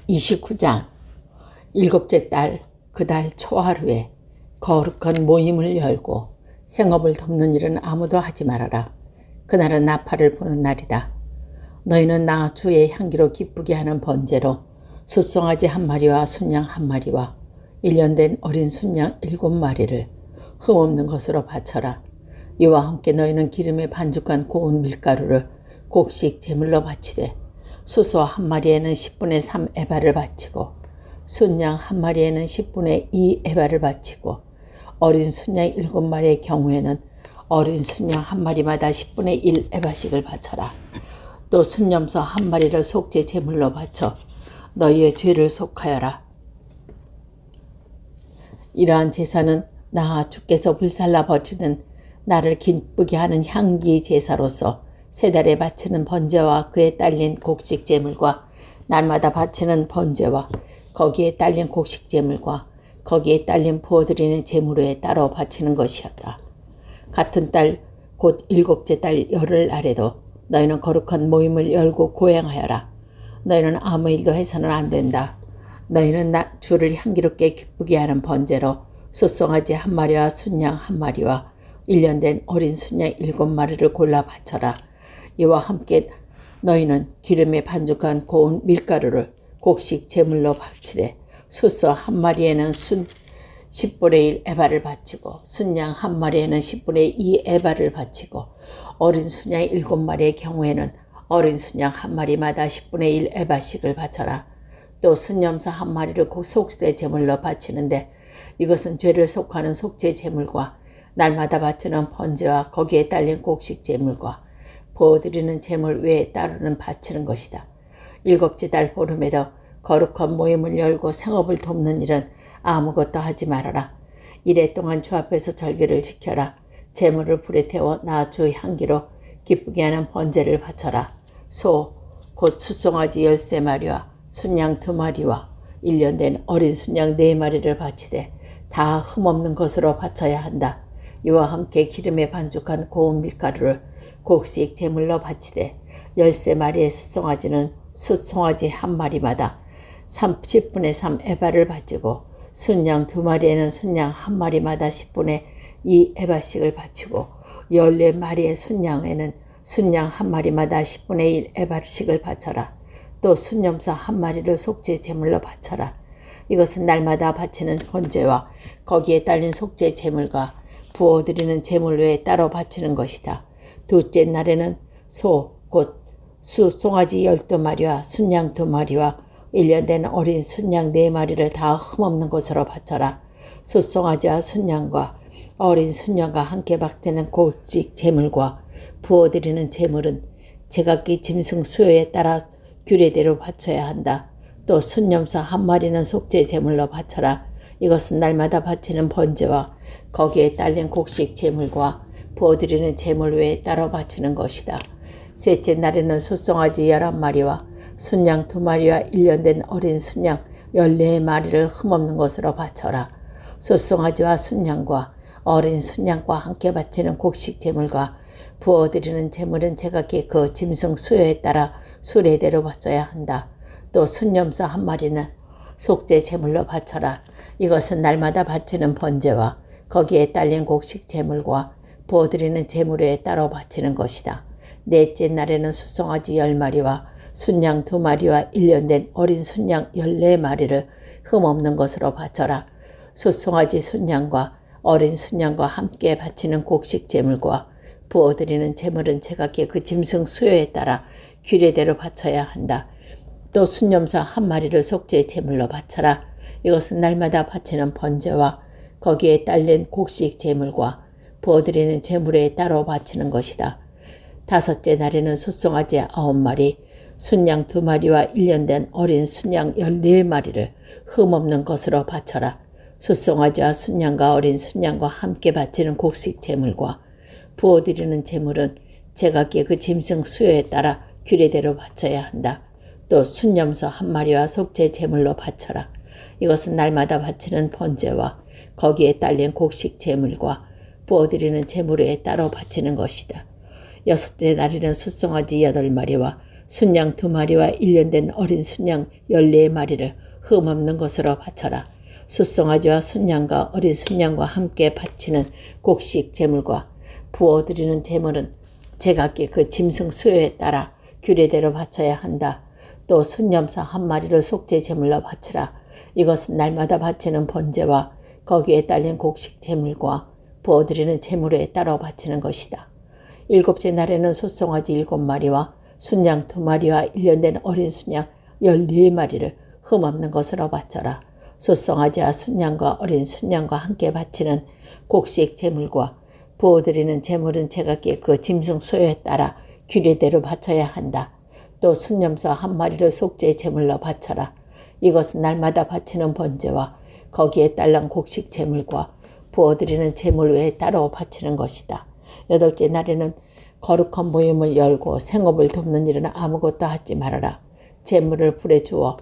29장 일곱째 달 그 달 초하루에 거룩한 모임을 열고 생업을 돕는 일은 아무도 하지 말아라. 그날은 나팔을 부는 날이다. 너희는 나 주의 향기로 기쁘게 하는 번제로 숫송아지 한 마리와 순양 한 마리와 1년 된 어린 순양 7마리를 흠없는 것으로 바쳐라. 이와 함께 너희는 기름에 반죽한 고운 밀가루를 곡식 제물로 바치되 수소 한 마리에는 10분의 3 에바를 바치고 순양 한 마리에는 10분의 2 에바를 바치고 어린 순양 7마리의 경우에는 어린 순양 한 마리마다 10분의 1 에바씩을 바쳐라. 또 순염소 한 마리를 속죄 제물로 바쳐 너희의 죄를 속하여라. 이러한 제사는 나 주께서 불살라 버리는 나를 기쁘게 하는 향기 제사로서 세 달에 바치는 번제와 그에 딸린 곡식 제물과 날마다 바치는 번제와 거기에 딸린 곡식 제물과 거기에 딸린 부어드리는 제물에 따로 바치는 것이었다. 같은 달 곧 일곱째 달 열흘 아래도 너희는 거룩한 모임을 열고 고행하여라. 너희는 아무 일도 해서는 안 된다. 너희는 주를 향기롭게 기쁘게 하는 번제로 숫송아지 한 마리와 순양 한 마리와 1년 된 어린 순양 7마리를 골라 바쳐라. 이와 함께 너희는 기름에 반죽한 고운 밀가루를 곡식 제물로 바치되 숫소 한 마리에는 10분의 1 에바를 바치고 순양 한 마리에는 10분의 2 에바를 바치고 어린 순양 7마리의 경우에는 어린 순양 한 마리마다 10분의 1 에바씩을 바쳐라. 또 순염소 한 마리를 속죄 제물로 바치는데 이것은 죄를 속하는 속죄 제물과 날마다 바치는 번제와 거기에 딸린 곡식 제물과 부어드리는 제물 외에 따로는 바치는 것이다. 일곱째 달 보름에도 거룩한 모임을 열고 생업을 돕는 일은 아무것도 하지 말아라. 이래 동안 주 앞에서 절기를 지켜라. 제물을 불에 태워 나 주 향기로 기쁘게 하는 번제를 바쳐라. 소 곧 숫송아지 13마리와 순양 2마리와 1년 된 어린 순양 4마리를 바치되 다 흠없는 것으로 바쳐야 한다. 이와 함께 기름에 반죽한 고운 밀가루를 곡식 제물로 바치되 13마리의 숫송아지는 숫송아지 한 마리마다 10분의 3 에바를 바치고 순양 2마리에는 순양 한 마리마다 10분의 2 에바씩을 바치고 14마리의 순양에는 순양 한 마리마다 10분의 1 에바씩을 바쳐라. 또 순염소 한 마리를 속죄 제물로 바쳐라. 이것은 날마다 바치는 번제와 거기에 딸린 속죄 제물과 부어드리는 제물 외에 따로 바치는 것이다. 둘째 날에는 소 곧 숫송아지 12마리와 순양 2마리와 1년 된 어린 순양 4마리를 다 흠없는 것으로 바쳐라. 숫송아지와 순양과 어린 순양과 함께 바치는 곡식 제물과 부어드리는 제물은 제각기 짐승 수요에 따라 규례대로 바쳐야 한다. 또 순염소 한 마리는 속죄 제물로 바쳐라. 이것은 날마다 바치는 번제와 거기에 딸린 곡식 제물과 부어드리는 제물 외에 따로 바치는 것이다. 셋째 날에는 숫송아지 11마리와 순양 2마리와 1년 된 어린 순양 14마리를 흠없는 것으로 바쳐라. 숫송아지와 순양과 어린 순양과 함께 바치는 곡식 제물과 부어드리는 제물은 제각기 그 짐승 수요에 따라 수레대로 바쳐야 한다. 또 순염소 한 마리는 속죄 제물로 바쳐라. 이것은 날마다 바치는 번제와 거기에 딸린 곡식 제물과 부어드리는 제물에 따로 바치는 것이다. 넷째 날에는 숫송아지 10마리와 순양 2마리와 1년 된 어린 순양 14마리를 흠없는 것으로 바쳐라. 숫송아지 순양과 어린 순양과 함께 바치는 곡식 제물과 부어드리는 제물은 제각기 그 짐승 수요에 따라 규례대로 바쳐야 한다. 또 순염소 한 마리를 속죄 제물로 바쳐라. 이것은 날마다 바치는 번제와 거기에 딸린 곡식 제물과 부어드리는 제물에 따로 바치는 것이다. 다섯째 날에는 숫송아지 9마리, 순양 2마리와 1년 된 어린 순양 14마리를 흠없는 것으로 바쳐라. 숫송아지와 순양과 어린 순양과 함께 바치는 곡식 제물과 부어드리는 제물은 제각기 그 짐승 수요에 따라 규례대로 바쳐야 한다. 또 순염소 한 마리와 속죄 제물로 바쳐라. 이것은 날마다 바치는 번제와 거기에 딸린 곡식 제물과 부어드리는 제물에 따로 바치는 것이다. 여섯째 날에는 숫송아지 8마리와 순양 2마리와 1년 된 어린 순양 14마리를 흠없는 것으로 바쳐라. 숫송아지와 순양과 어린 순양과 함께 바치는 곡식 제물과 부어드리는 제물은 제각기 그 짐승 수요에 따라 규례대로 바쳐야 한다. 또 순염소 1마리를 속죄 제물로 바치라. 이것은 날마다 바치는 번제와 거기에 딸린 곡식 제물과 부어드리는 제물에 따라 바치는 것이다. 7째 날에는 숫송아지 7마리와 순양 2마리와 1년 된 어린 순양 14마리를 흠없는 것으로 바쳐라. 숫송아지와 순양과 어린 순양과 함께 바치는 곡식 제물과 부어드리는 제물은 제각기 그 짐승 소요에 따라 규례대로 바쳐야 한다. 또 순염소 1마리를 속죄 제물로 바쳐라. 이것은 날마다 바치는 번제와 거기에 딸린 곡식 제물과 부어드리는 제물 외에 따로 바치는 것이다. 8째 날에는 거룩한 모임을 열고 생업을 돕는 일은 아무것도 하지 말아라. 제물을 불에 주어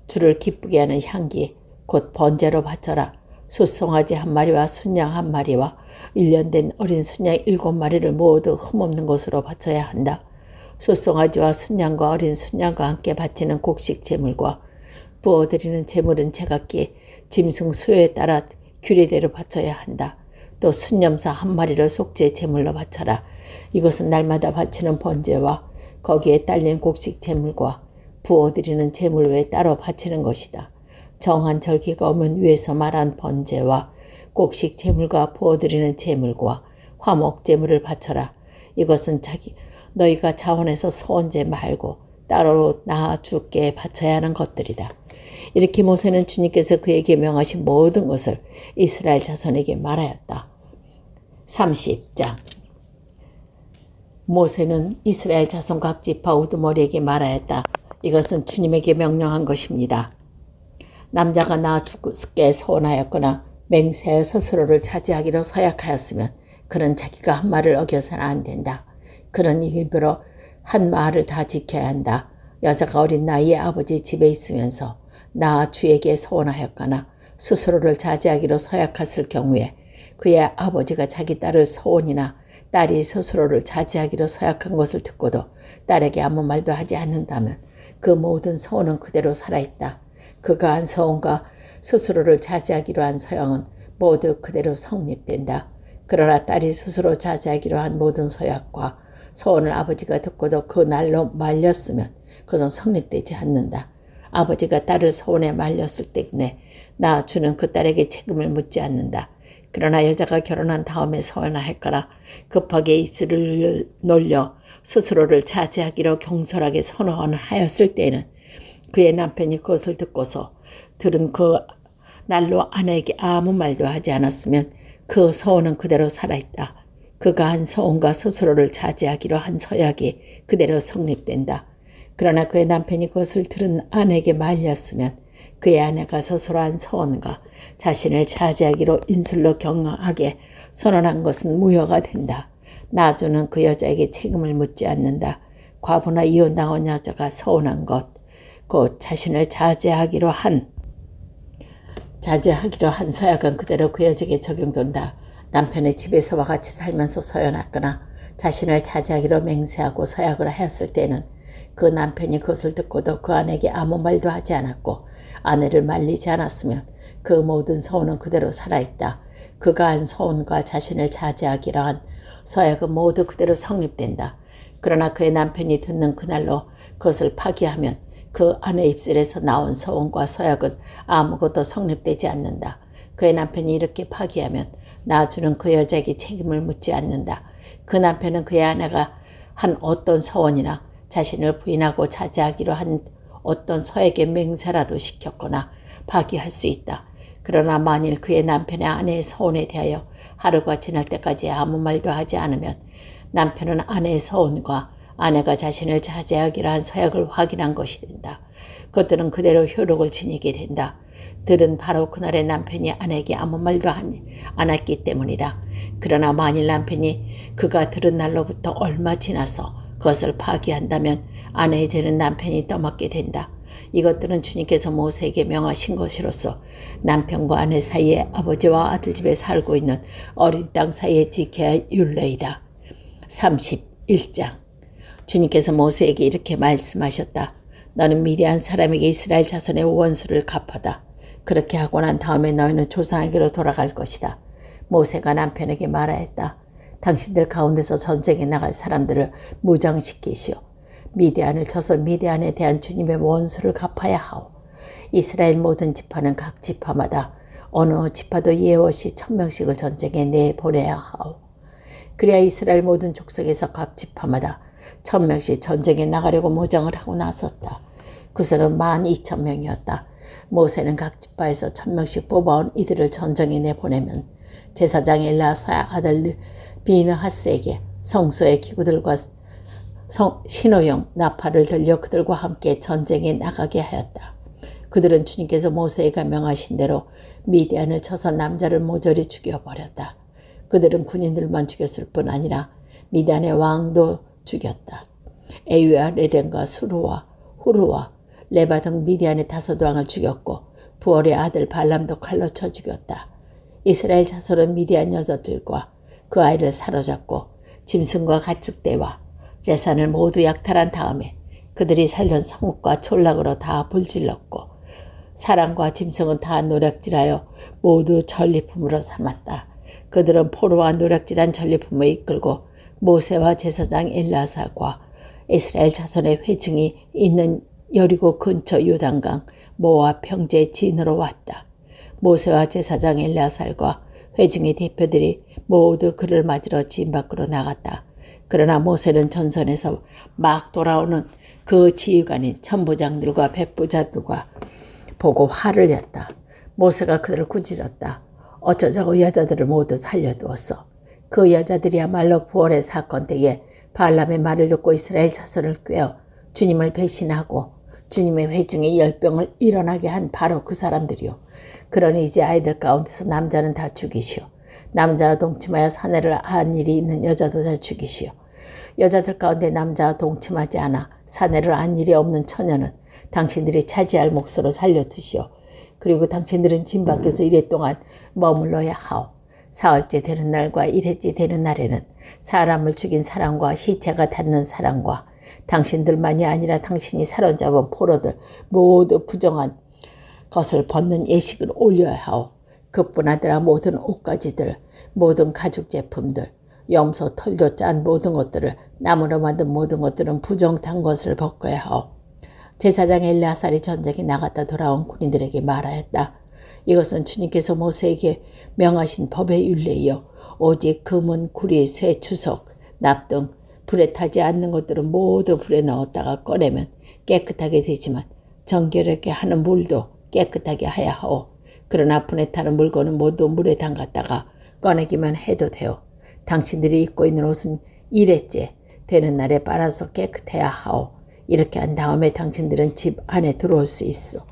주를 기쁘게 하는 향기 곧 번제로 바쳐라. 숫송아지 1마리와 순양 1마리와 1년 된 어린 순양 7마리를 모두 흠없는 것으로 바쳐야 한다. 숫송아지와 순양과 어린 순양과 함께 바치는 곡식 제물과 부어드리는 제물은 제각기 짐승 수요에 따라 규례대로 바쳐야 한다. 또 순염소 1마리를 속죄 제물로 바쳐라. 이것은 날마다 바치는 번제와 거기에 딸린 곡식 제물과 부어드리는 제물 외에 따로 바치는 것이다. 정한 절기가 오면 위에서 말한 번제와 곡식 제물과 부어드리는 제물과 화목 제물을 바쳐라. 이것은 너희가 자원해서 소원제 말고 따로 나 주께 바쳐야 하는 것들이다. 이렇게 모세는 주님께서 그에게 명하신 모든 것을 이스라엘 자손에게 말하였다. 30장 모세는 이스라엘 자손 각 지파 우두머리에게 말하였다. 이것은 주님에게 명령한 것입니다. 남자가 나 주께 서원하였거나 맹세하여 스스로를 차지하기로 서약하였으면 그는 자기가 한 말을 어겨서는 안 된다. 그는 일부러 한 말을 다 지켜야 한다. 여자가 어린 나이에 아버지 집에 있으면서 나 주에게 서원하였거나 스스로를 차지하기로 서약했을 경우에 그의 아버지가 자기 딸을 서원이나 딸이 스스로를 차지하기로 서약한 것을 듣고도 딸에게 아무 말도 하지 않는다면 그 모든 서원은 그대로 살아있다. 그가 한 서원과 스스로를 차지하기로 한 서약은 모두 그대로 성립된다. 그러나 딸이 스스로 차지하기로 한 모든 서약과 서원을 아버지가 듣고도 그 날로 말렸으면 그것은 성립되지 않는다. 아버지가 딸을 서원에 말렸을 때에 나 주는 그 딸에게 책임을 묻지 않는다. 그러나 여자가 결혼한 다음에 서원하였거나 급하게 입술을 놀려 스스로를 차지하기로 경솔하게 선언하였을 때에는 그의 남편이 그것을 듣고서 들은 그 날로 아내에게 아무 말도 하지 않았으면 그 서원은 그대로 살아있다. 그가 한 서원과 스스로를 차지하기로 한 서약이 그대로 성립된다. 그러나 그의 남편이 그것을 들은 아내에게 말렸으면 그의 아내가 스스로 한 서원과 자신을 차지하기로 인술로 경하게 선언한 것은 무효가 된다. 나주는 그 여자에게 책임을 묻지 않는다. 과부나 이혼당한 여자가 서원한 것, 곧 자신을 자제하기로 한 서약은 그대로 그 여자에게 적용된다. 남편의 집에서와 같이 살면서 서연했거나 자신을 차지하기로 맹세하고 서약을 하였을 때는 그 남편이 그것을 듣고도 그 아내에게 아무 말도 하지 않았고 아내를 말리지 않았으면 그 모든 서원은 그대로 살아있다. 그가 한 서원과 자신을 차지하기로 한 서약은 모두 그대로 성립된다. 그러나 그의 남편이 듣는 그날로 그것을 파기하면 그 아내 입술에서 나온 서원과 서약은 아무것도 성립되지 않는다. 그의 남편이 이렇게 파기하면 나주는 그 여자에게 책임을 묻지 않는다. 그 남편은 그의 아내가 한 어떤 서원이나 자신을 부인하고 차지하기로 한 어떤 서약의 맹세라도 시켰거나 파기할 수 있다. 그러나 만일 그의 남편의 아내의 서원에 대하여 하루가 지날 때까지 아무 말도 하지 않으면 남편은 아내의 서원과 아내가 자신을 차지하기로 한 서약을 확인한 것이 된다. 그것들은 그대로 효력을 지니게 된다. 들은 바로 그날의 남편이 아내에게 아무 말도 않았기 때문이다. 그러나 만일 남편이 그가 들은 날로부터 얼마 지나서 그것을 파기한다면 아내의 죄는 남편이 떠맡게 된다. 이것들은 주님께서 모세에게 명하신 것이로서 남편과 아내 사이에 아버지와 아들 집에 살고 있는 어린 땅 사이에 지켜야 할 율례이다. 31장 주님께서 모세에게 이렇게 말씀하셨다. 너는 미디안 사람에게 이스라엘 자손의 원수를 갚아다. 그렇게 하고 난 다음에 너희는 조상에게로 돌아갈 것이다. 모세가 남편에게 말하였다. 당신들 가운데서 전쟁에 나갈 사람들을 무장시키시오. 미디안을 쳐서 미디안에 대한 주님의 원수를 갚아야 하오. 이스라엘 모든 지파는 각 지파마다 어느 지파도 예외 없이 1000명씩을 전쟁에 내보내야 하오. 그래야 이스라엘 모든 족속에서 각 지파마다 1000명씩 전쟁에 나가려고 무장을 하고 나섰다. 그 수는 12,000명이었다. 모세는 각 지파에서 1000명씩 뽑아온 이들을 전쟁에 내보내면 제사장 엘라사의 아들 비느하스에게 성소의 기구들과 신호용 나팔을 들려 그들과 함께 전쟁에 나가게 하였다. 그들은 주님께서 모세에게 명하신 대로 미디안을 쳐서 남자를 모조리 죽여버렸다. 그들은 군인들만 죽였을 뿐 아니라 미디안의 왕도 죽였다. 에위와 레덴과 수루와 후루와 레바 등 미디안의 5왕을 죽였고 부올의 아들 발람도 칼로 쳐 죽였다. 이스라엘 자손은 미디안 여자들과 그 아이를 사로잡고 짐승과 가축대와 레산을 모두 약탈한 다음에 그들이 살던 성읍과 촌락으로 다 불질렀고 사람과 짐승은 다 노략질하여 모두 전리품으로 삼았다. 그들은 포로와 노략질한 전리품을 이끌고 모세와 제사장 엘라사과 이스라엘 자손의 회중이 있는 여리고 근처 요단강 모압 평지의 진으로 왔다. 모세와 제사장 엘라살과 회중의 대표들이 모두 그를 맞으러 진 밖으로 나갔다. 그러나 모세는 전선에서 막 돌아오는 그 지휘관인 천부장들과 백부장들과 보고 화를 냈다. 모세가 그들을 꾸짖었다. 어쩌자고 여자들을 모두 살려두었어. 그 여자들이야말로 부올의 사건 때에 발람의 말을 듣고 이스라엘 자손을 꾀어 주님을 배신하고 주님의 회중의 열병을 일어나게 한 바로 그 사람들이요. 그러니 이제 아이들 가운데서 남자는 다 죽이시오. 남자와 동침하여 사내를 한 일이 있는 여자도 다 죽이시오. 여자들 가운데 남자와 동침하지 않아 사내를 한 일이 없는 처녀는 당신들이 차지할 몫으로 살려두시오. 그리고 당신들은 진 밖에서 이랫동안 머물러야 하오. 사흘째 되는 날과 일회째 되는 날에는 사람을 죽인 사람과 시체가 닿는 사람과 당신들만이 아니라 당신이 사로잡은 포로들 모두 부정한 것을 벗는 예식을 올려야 하오. 그뿐 아니라 모든 옷가지들, 모든 가죽 제품들, 염소 털도 짠 모든 것들을 나무로 만든 모든 것들은 부정탄 것을 벗겨야 하오. 제사장 엘레아살이 전쟁에 나갔다 돌아온 군인들에게 말하였다. 이것은 주님께서 모세에게 명하신 법의 율례이요 오직 금은, 구리, 쇠, 주석, 납 등 불에 타지 않는 것들은 모두 불에 넣었다가 꺼내면 깨끗하게 되지만 정결하게 하는 물도 깨끗하게 하야 하오. 그러나 불에 타는 물건은 모두 물에 담갔다가 꺼내기만 해도 돼요. 당신들이 입고 있는 옷은 일회째 되는 날에 빨아서 깨끗해야 하오. 이렇게 한 다음에 당신들은 집 안에 들어올 수 있어.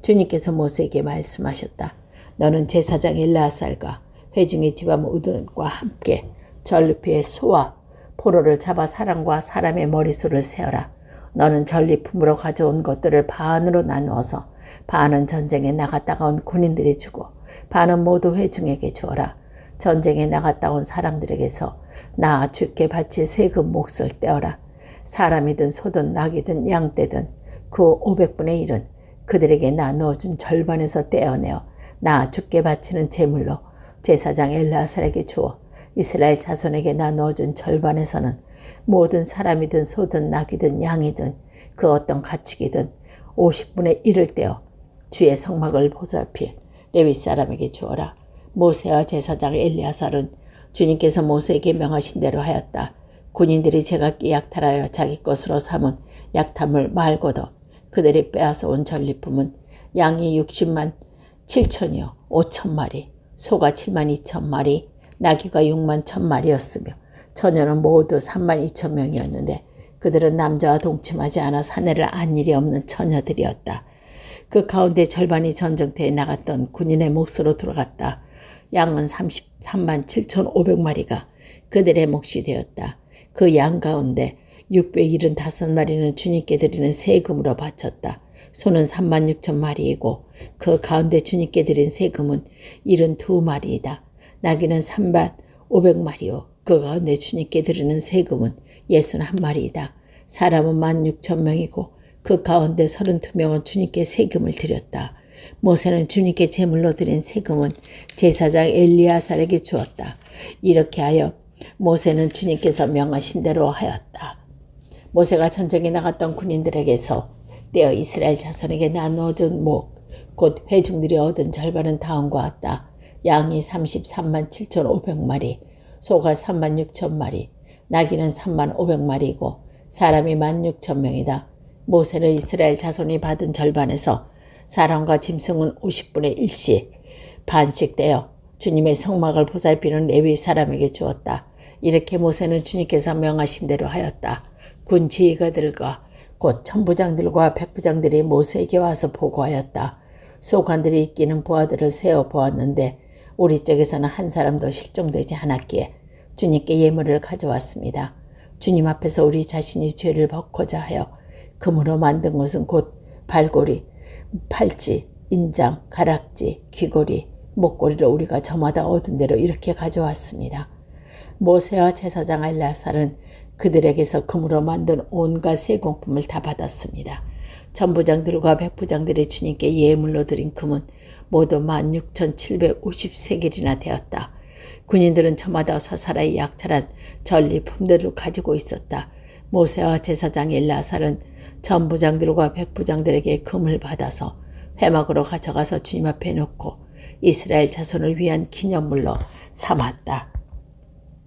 주님께서 모세에게 말씀하셨다. 너는 제사장 엘라살과 회중의 집안 모든과 함께 전리품의 소와 포로를 잡아 사람과 사람의 머리수를 세어라. 너는 전리품으로 가져온 것들을 반으로 나누어서 반은 전쟁에 나갔다가 온 군인들이 주고 반은 모두 회중에게 주어라. 전쟁에 나갔다 온 사람들에게서 나 주께 바칠 세금 몫을 떼어라. 사람이든 소든 낙이든 양떼든 그 500분의 1은 그들에게 나누어준 절반에서 떼어내어 나 주께 바치는 제물로 제사장 엘라살에게 주어 이스라엘 자손에게 나누어준 절반에서는 모든 사람이든 소든 낙이든 양이든 그 어떤 가축이든 50분의 1을 떼어 주의 성막을 보살피 레위 사람에게 주어라. 모세와 제사장 엘리야살은 주님께서 모세에게 명하신 대로 하였다. 군인들이 제각기 약탈하여 자기 것으로 삼은 약탈물 말고도 그들이 빼앗아 온 전리품은 양이 60만 7천이요 5천 마리, 소가 7만 2천 마리, 나귀가 6만 1천 마리였으며 처녀는 모두 3만 2천 명이었는데 그들은 남자와 동침하지 않아 사내를 안 일이 없는 처녀들이었다. 그 가운데 절반이 전쟁터에 나갔던 군인의 몫으로 들어갔다. 양은 33만 7,500마리가 그들의 몫이 되었다. 그 양 가운데 675마리는 주님께 드리는 세금으로 바쳤다. 소는 3만 6천 마리이고 그 가운데 주님께 드린 세금은 72마리이다. 나귀는 3만 500마리요. 그 가운데 주님께 드리는 세금은 61마리이다. 사람은 16,000명이고 그 가운데 32명은 주님께 세금을 드렸다. 모세는 주님께 제물로 드린 세금은 제사장 엘리야살에게 주었다. 이렇게 하여 모세는 주님께서 명하신 대로 하였다. 모세가 전쟁에 나갔던 군인들에게서 떼어 이스라엘 자손에게 나누어준 목, 곧 회중들이 얻은 절반은 다음과 같다. 양이 33만 7,500마리, 소가 3만 6천 마리, 나귀는 3만 500마리이고 사람이 16,000명이다. 모세는 이스라엘 자손이 받은 절반에서 사람과 짐승은 50분의 1씩 반씩 떼어 주님의 성막을 보살피는 레위 사람에게 주었다. 이렇게 모세는 주님께서 명하신 대로 하였다. 군 지휘관들과 곧 천부장들과 백부장들이 모세에게 와서 보고하였다. 소관들이 이끼는 보아들을 세어 보았는데 우리 쪽에서는 한 사람도 실종되지 않았기에 주님께 예물을 가져왔습니다. 주님 앞에서 우리 자신이 죄를 벗고자 하여 금으로 만든 것은 곧 발고리, 팔찌, 인장, 가락지, 귀고리, 목고리를 우리가 저마다 얻은 대로 이렇게 가져왔습니다. 모세와 제사장 엘리야살은 그들에게서 금으로 만든 온갖 세공품을 다 받았습니다. 천부장들과 백부장들이 주님께 예물로 드린 금은 모두 16,750세겔이나 되었다. 군인들은 저마다 서사라의 약탈한 전리품들을 가지고 있었다. 모세와 제사장 엘리야살은 천부장들과 백부장들에게 금을 받아서 회막으로 가져가서 주님 앞에 놓고 이스라엘 자손을 위한 기념물로 삼았다.